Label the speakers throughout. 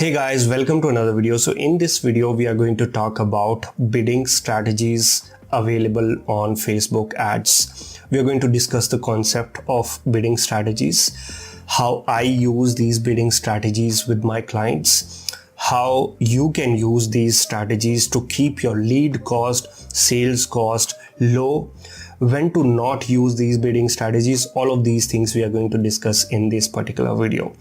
Speaker 1: Hey guys, welcome to another video. So in this video, we are going to talk about bidding strategies available on Facebook ads. We are going to discuss the concept of bidding strategies, how I use these bidding strategies with my clients, how you can use these strategies to keep your lead cost, sales cost low, when to not use these bidding strategies. All of these things we are going to discuss in this particular video.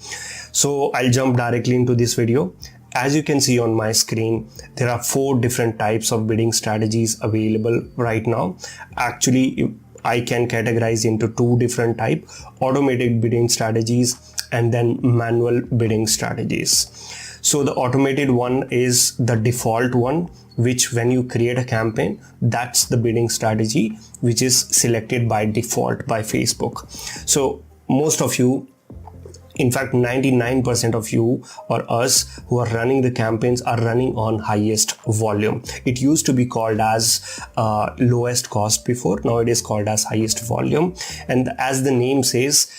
Speaker 1: So I'll jump directly into this video. As you can see on my screen, there are 4 different types of bidding strategies available right now. Actually, I can categorize into 2 different types: automated bidding strategies and then manual bidding strategies. So the automated one is the default one, which when you create a campaign, that's the bidding strategy which is selected by default by Facebook. So most of you, in fact 99% of you or us who are running the campaigns are running on highest volume. It used to be called as lowest cost before. Now it is called as highest volume. And as the name says,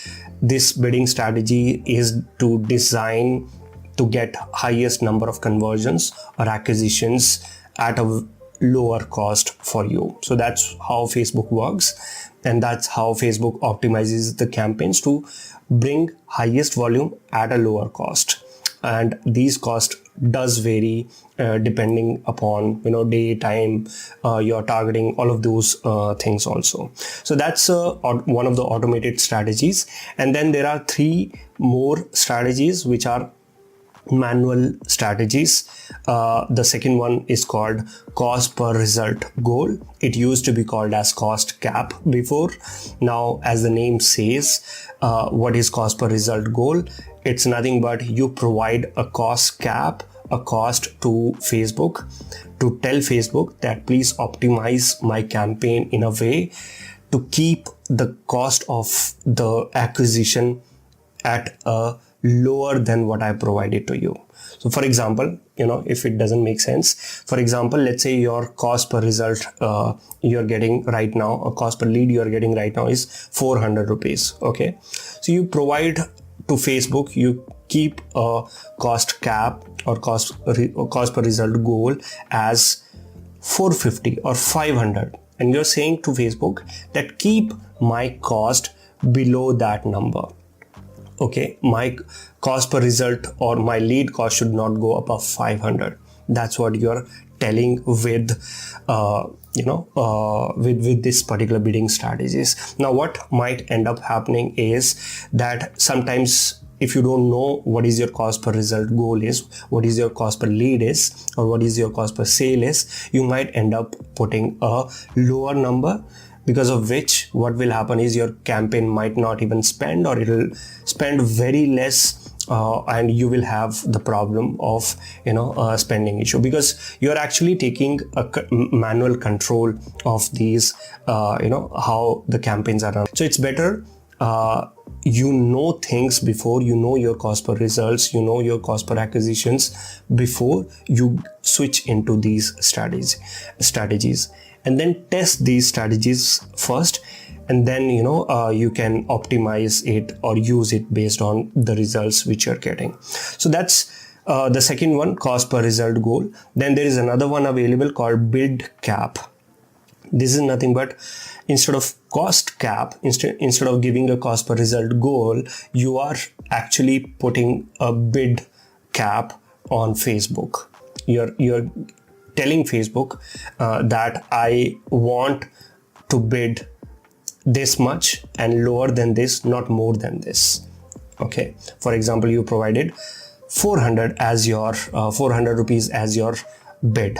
Speaker 1: this bidding strategy is to design to get highest number of conversions or acquisitions at a lower cost for you. So that's how Facebook works, and that's how Facebook optimizes the campaigns to bring highest volume at a lower cost. And these costs does vary depending upon day, time, your targeting, all of those things also. So that's one of the automated strategies. And then there are 3 more strategies which are manual strategies. The second one is called cost per result goal. It used to be called as cost cap before. Now, as the name says, what is cost per result goal? It's nothing but you provide a cost cap, a cost to Facebook, to tell Facebook that please optimize my campaign in a way to keep the cost of the acquisition at a lower than what I provided to you. So for example, if it doesn't make sense, for example, let's say your cost per result you're getting right now, or cost per lead you're getting right now is 400 rupees. Okay. So you provide to Facebook, you keep a cost cap or cost per result goal as 450 or 500. And you're saying to Facebook that keep my cost below that number. Okay, my cost per result or my lead cost should not go above 500. That's what you're telling with with this particular bidding strategies. Now what might end up happening is that sometimes if you don't know what is your cost per result goal is, what is your cost per lead is, or what is your cost per sale is, you might end up putting a lower number, because of which what will happen is your campaign might not even spend, or it will spend very less, and you will have the problem of spending issue, because you're actually taking a manual control of these how the campaigns are run. So it's better things before, your cost per results, your cost per acquisitions before you switch into these strategies. And then test these strategies first, and then you can optimize it or use it based on the results which you're getting. So that's the second one, cost per result goal. Then there is another one available called bid cap. This is nothing but instead of cost cap, instead of giving a cost per result goal, you are actually putting a bid cap on Facebook. You're telling Facebook that I want to bid this much and lower than this, not more than this. Okay. For example, you provided 400 as your 400 rupees as your bid.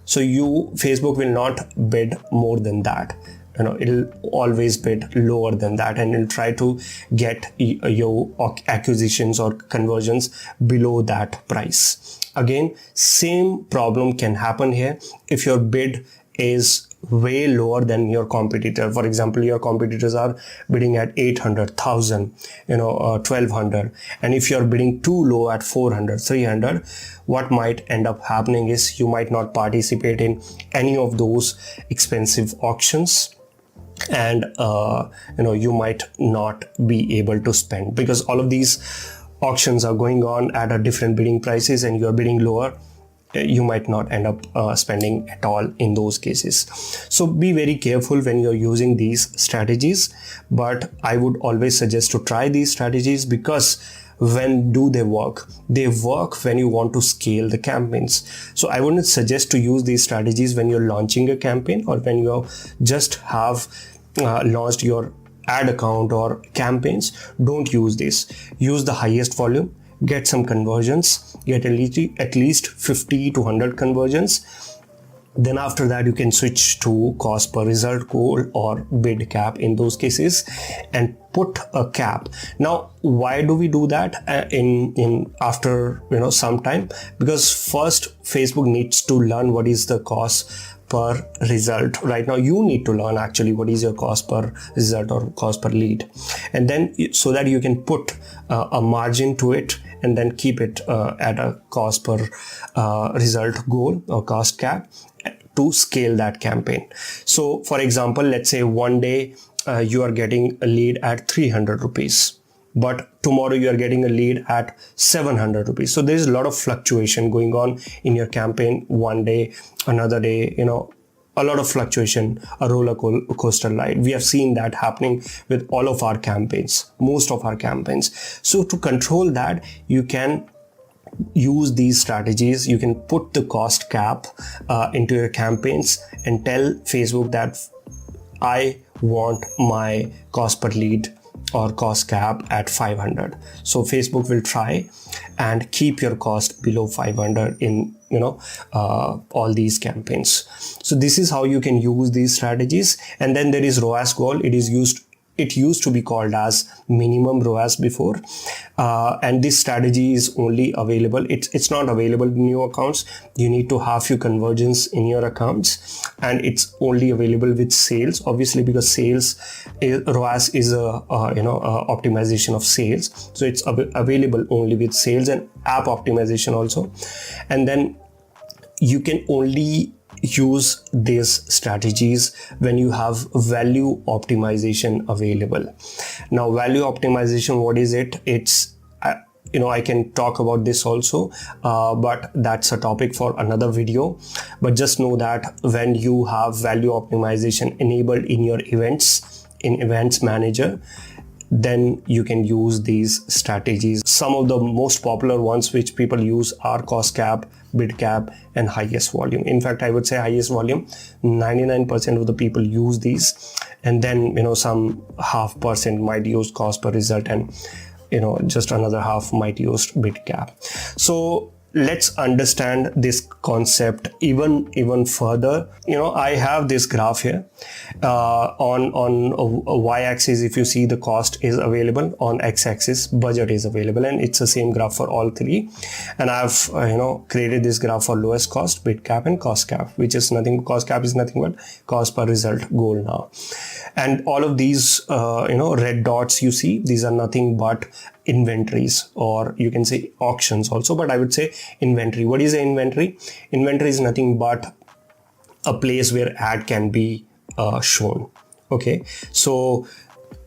Speaker 1: So Facebook will not bid more than that. It'll always bid lower than that, and it'll try to get your acquisitions or conversions below that price. Again, same problem can happen here. If your bid is way lower than your competitor, for example, your competitors are bidding at 800,000, 1200, and if you're bidding too low at 400, 300, what might end up happening is you might not participate in any of those expensive auctions, and you might not be able to spend, because all of these auctions are going on at a different bidding prices and you're bidding lower, you might not end up spending at all in those cases. So be very careful when you're using these strategies, but I would always suggest to try these strategies, because when do they work? They work when you want to scale the campaigns. So I wouldn't suggest to use these strategies when you're launching a campaign or when you just have launched your ad account or campaigns. Don't use this. Use the highest volume, get some conversions, get at least 50 to 100 conversions. Then after that you can switch to cost per result goal or bid cap in those cases and put a cap. Now why do we do that in after some time? Because first Facebook needs to learn what is the cost per result. Right now you need to learn actually what is your cost per result or cost per lead, and then so that you can put a margin to it and then keep it at a cost per result goal or cost cap to scale that campaign. So for example, let's say one day you are getting a lead at 300 rupees, but tomorrow you are getting a lead at 700 rupees. So there is a lot of fluctuation going on in your campaign. One day, another day, a lot of fluctuation, a roller coaster ride. We have seen that happening with all of our campaigns, most of our campaigns. So to control that, you can use these strategies. You can put the cost cap into your campaigns and tell Facebook that I want my cost per lead or cost cap at 500. So Facebook will try and keep your cost below 500 in all these campaigns. So this is how you can use these strategies. And then there is ROAS goal. It used to be called as minimum ROAS before, and this strategy is only available. It's not available in new accounts. You need to have few conversions in your accounts, and it's only available with sales, obviously, because ROAS is a optimization of sales. So it's available only with sales and app optimization also. And then you can only use these strategies when you have value optimization available. Now value optimization, what is it? It's I can talk about this also, but that's a topic for another video. But just know that when you have value optimization enabled in your events, in Events Manager, then you can use these strategies. Some of the most popular ones which people use are cost cap, bid cap, and highest volume. In fact, I would say highest volume, 99% of the people use these, and then some 0.5% might use cost per result, and just another half might use bid cap. So let's understand this concept even further. I have this graph here. On a y-axis, if you see, the cost is available. On x-axis, budget is available, and it's the same graph for all three. And I've created this graph for lowest cost, bid cap, and cost cap, which is nothing. Cost cap is nothing but cost per result goal now. And all of these red dots you see, these are nothing but inventories, or you can say auctions also, but I would say inventory. What is an inventory? Inventory is nothing but a place where ad can be shown. Okay, so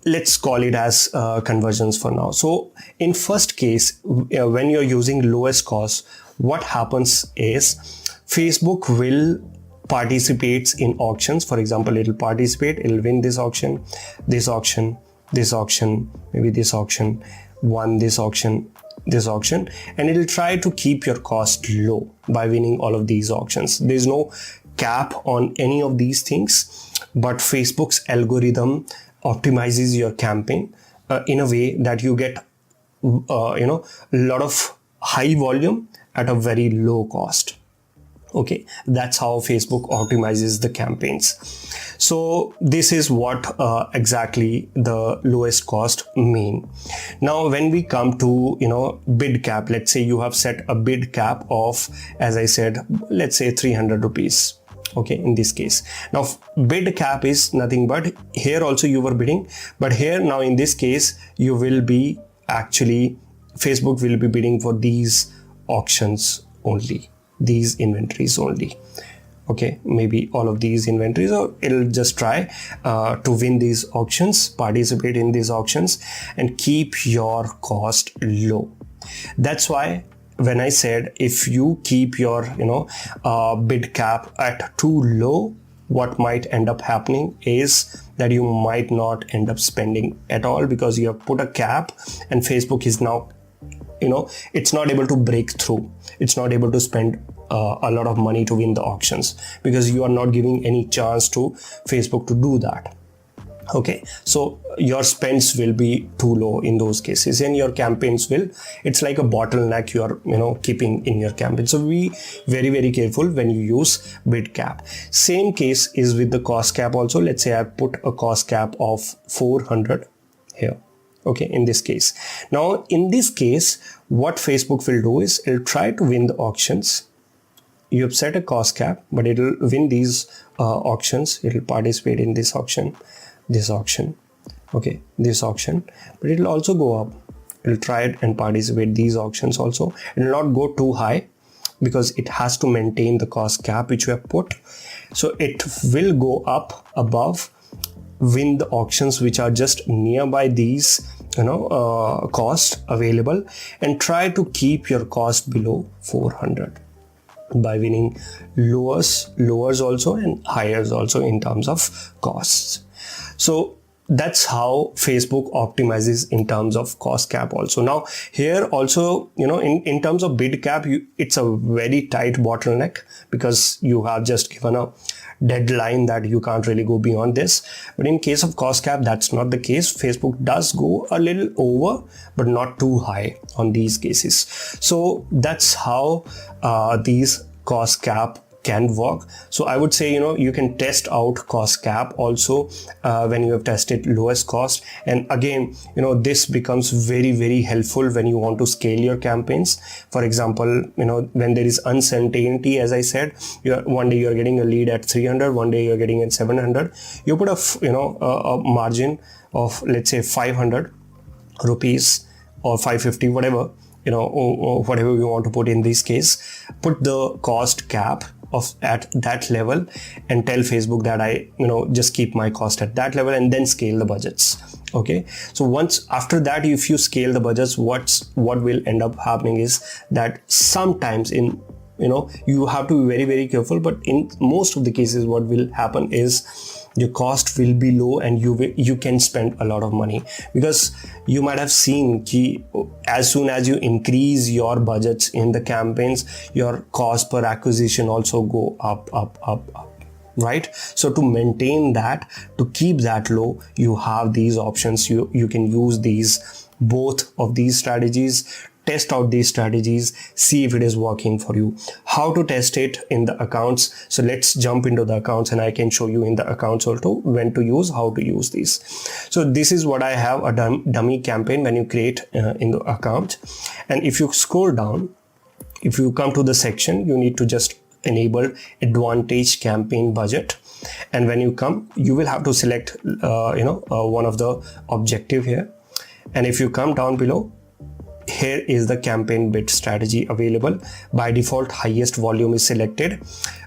Speaker 1: let's call it as conversions for now. So in first case, when you're using lowest cost, what happens is Facebook will participate in auctions. For example, it'll win this auction, this auction, this auction, maybe this auction, won this auction, and it'll try to keep your cost low by winning all of these auctions. There's no cap on any of these things, but Facebook's algorithm optimizes your campaign in a way that you get a lot of high volume at a very low cost. Okay, that's how Facebook optimizes the campaigns. So this is what exactly the lowest cost mean. Now when we come to bid cap, let's say you have set a bid cap of, as I said, let's say 300 rupees. Okay, in this case, now bid cap is nothing but, here also you were bidding, but here now in this case you will be actually, Facebook will be bidding for these auctions only, these inventories only. Okay, maybe all of these inventories, or it'll just try to win these auctions, participate in these auctions, and keep your cost low. That's why when I said if you keep your bid cap at too low, what might end up happening is that you might not end up spending at all, because you have put a cap and Facebook is now, it's not able to break through. It's not able to spend a lot of money to win the auctions, because you are not giving any chance to Facebook to do that. Okay, so your spends will be too low in those cases, and your campaigns will, it's like a bottleneck you are keeping in your campaign. So be very, very careful when you use bid cap. Same case is with the cost cap also. Let's say I put a cost cap of 400 here. Okay, in this case. Now in this case, what Facebook will do is it'll try to win the auctions. You have set a cost cap, but it'll win these auctions. It'll participate in this auction, okay, this auction, but it'll also go up. It'll try it and participate these auctions also. It'll not go too high because it has to maintain the cost cap which you have put. So it will go up above, win the auctions which are just nearby these cost available, and try to keep your cost below 400 by winning lowers also and highers also in terms of costs. So that's how Facebook optimizes in terms of cost cap also. Now here also, in terms of bid cap, it's a very tight bottleneck, because you have just given a deadline that you can't really go beyond this. But in case of cost cap, that's not the case. Facebook does go a little over, but not too high on these cases. So that's how these cost cap can work. So I would say, you can test out cost cap also when you have tested lowest cost. And again, this becomes very, very helpful when you want to scale your campaigns. For example, when there is uncertainty, as I said, one day you're getting a lead at 300, one day you're getting at 700. You put a margin of, let's say, 500 rupees or 550, whatever, or whatever you want to put in this case. Put the cost cap at that level and tell Facebook that I just keep my cost at that level, and then scale the budgets. Okay, so once after that, if you scale the budgets, what will end up happening is that sometimes you have to be very, very careful, but in most of the cases what will happen is your cost will be low and you can spend a lot of money, because you might have seen as soon as you increase your budgets in the campaigns, your cost per acquisition also go up, right? So to maintain that, to keep that low, you have these options. You can use both of these strategies. Test out these strategies, see if it is working for you. How to test it in the accounts. So let's jump into the accounts, and I can show you in the accounts also how to use these. So this is what I have, a dummy campaign when you create in the account. And if you scroll down, if you come to the section, you need to just enable advantage campaign budget. And when you come, you will have to select one of the objective here. And if you come down below, here is the campaign bid strategy available. By default, highest volume is selected,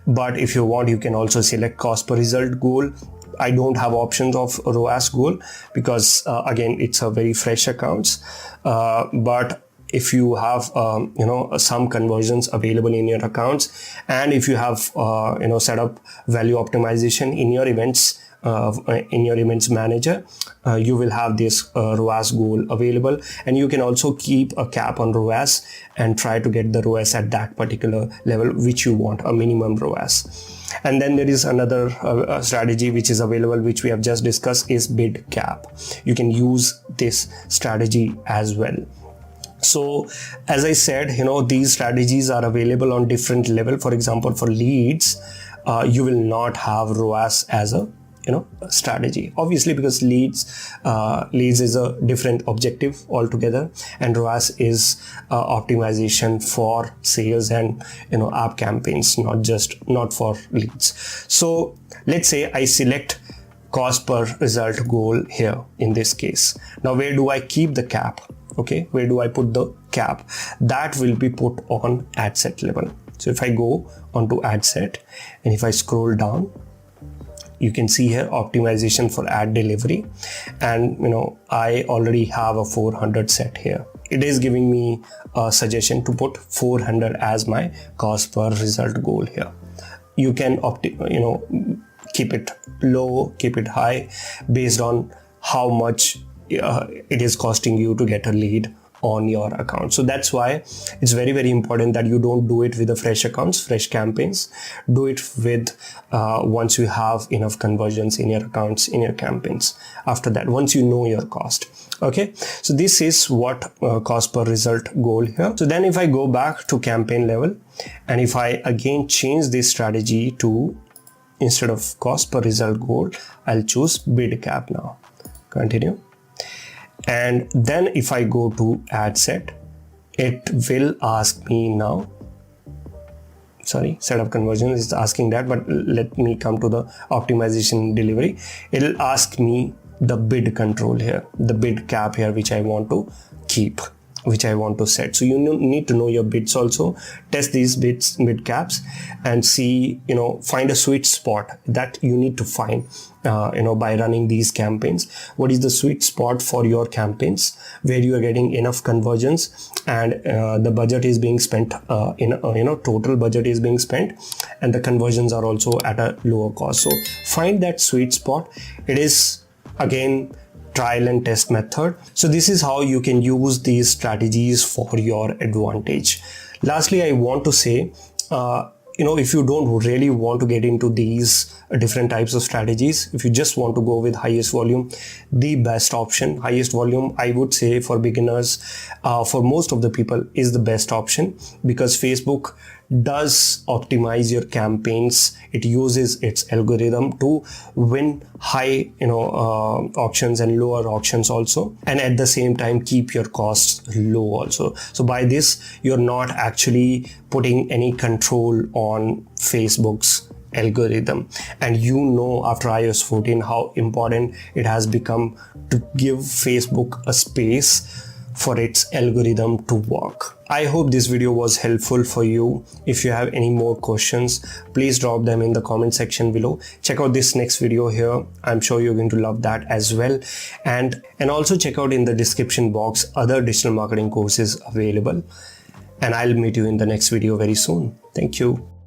Speaker 1: but if you want, you can also select cost per result goal. I don't have options of ROAS goal because again, it's a very fresh accounts, but if you have some conversions available in your accounts, and if you have set up value optimization in your events manager, you will have this ROAS goal available, and you can also keep a cap on ROAS and try to get the ROAS at that particular level which you want, a minimum ROAS. And then there is another strategy which is available, which we have just discussed, is bid cap. You can use this strategy as well. So as I said, these strategies are available on different level. For example, for leads, you will not have ROAS as a strategy, obviously, because leads is a different objective altogether, and ROAS is optimization for sales and app campaigns, not for leads. So let's say I select cost per result goal here in this case. Now where do I keep the cap? Okay, where do I put the cap? That will be put on ad set level. So if I go onto ad set and if I scroll down, you can see here optimization for ad delivery, and I already have a 400 set here it is giving me a suggestion to put 400 as my cost per result goal here. You can keep it low, keep it high based on how much it is costing you to get a lead on your account. So that's why it's very, very important that you don't do it with the fresh accounts, fresh campaigns. Do it with once you have enough conversions in your accounts, in your campaigns. After that, once you know your cost. Okay, so this is what cost per result goal here. So then if I go back to campaign level, and if I again change this strategy to, instead of cost per result goal, I'll choose bid cap now. Continue. And then if I go to ad set, it will ask me now, setup conversion is asking that, but let me come to the optimization delivery. It'll ask me the bid control here, the bid cap here, which I want to keep, which I want to set. So you need to know your bids also, test these bid caps and see, find a sweet spot that you need to find, by running these campaigns. What is the sweet spot for your campaigns where you are getting enough conversions and the budget is being spent, total budget is being spent and the conversions are also at a lower cost. So find that sweet spot. It is again trial and test method. So this is how you can use these strategies for your advantage. Lastly, I want to say, if you don't really want to get into these different types of strategies, if you just want to go with highest volume, the best option, highest volume, I would say for beginners, for most of the people, is the best option, because Facebook does optimize your campaigns. It uses its algorithm to win high auctions and lower auctions also, and at the same time keep your costs low also. So by this, you're not actually putting any control on Facebook's algorithm. And after iOS 14 how important it has become to give Facebook a space for its algorithm to work. I hope this video was helpful for you. If you have any more questions, please drop them in the comment section below. Check out this next video here. I'm sure you're going to love that as well. And also check out in the description box other digital marketing courses available. And I'll meet you in the next video very soon. Thank you.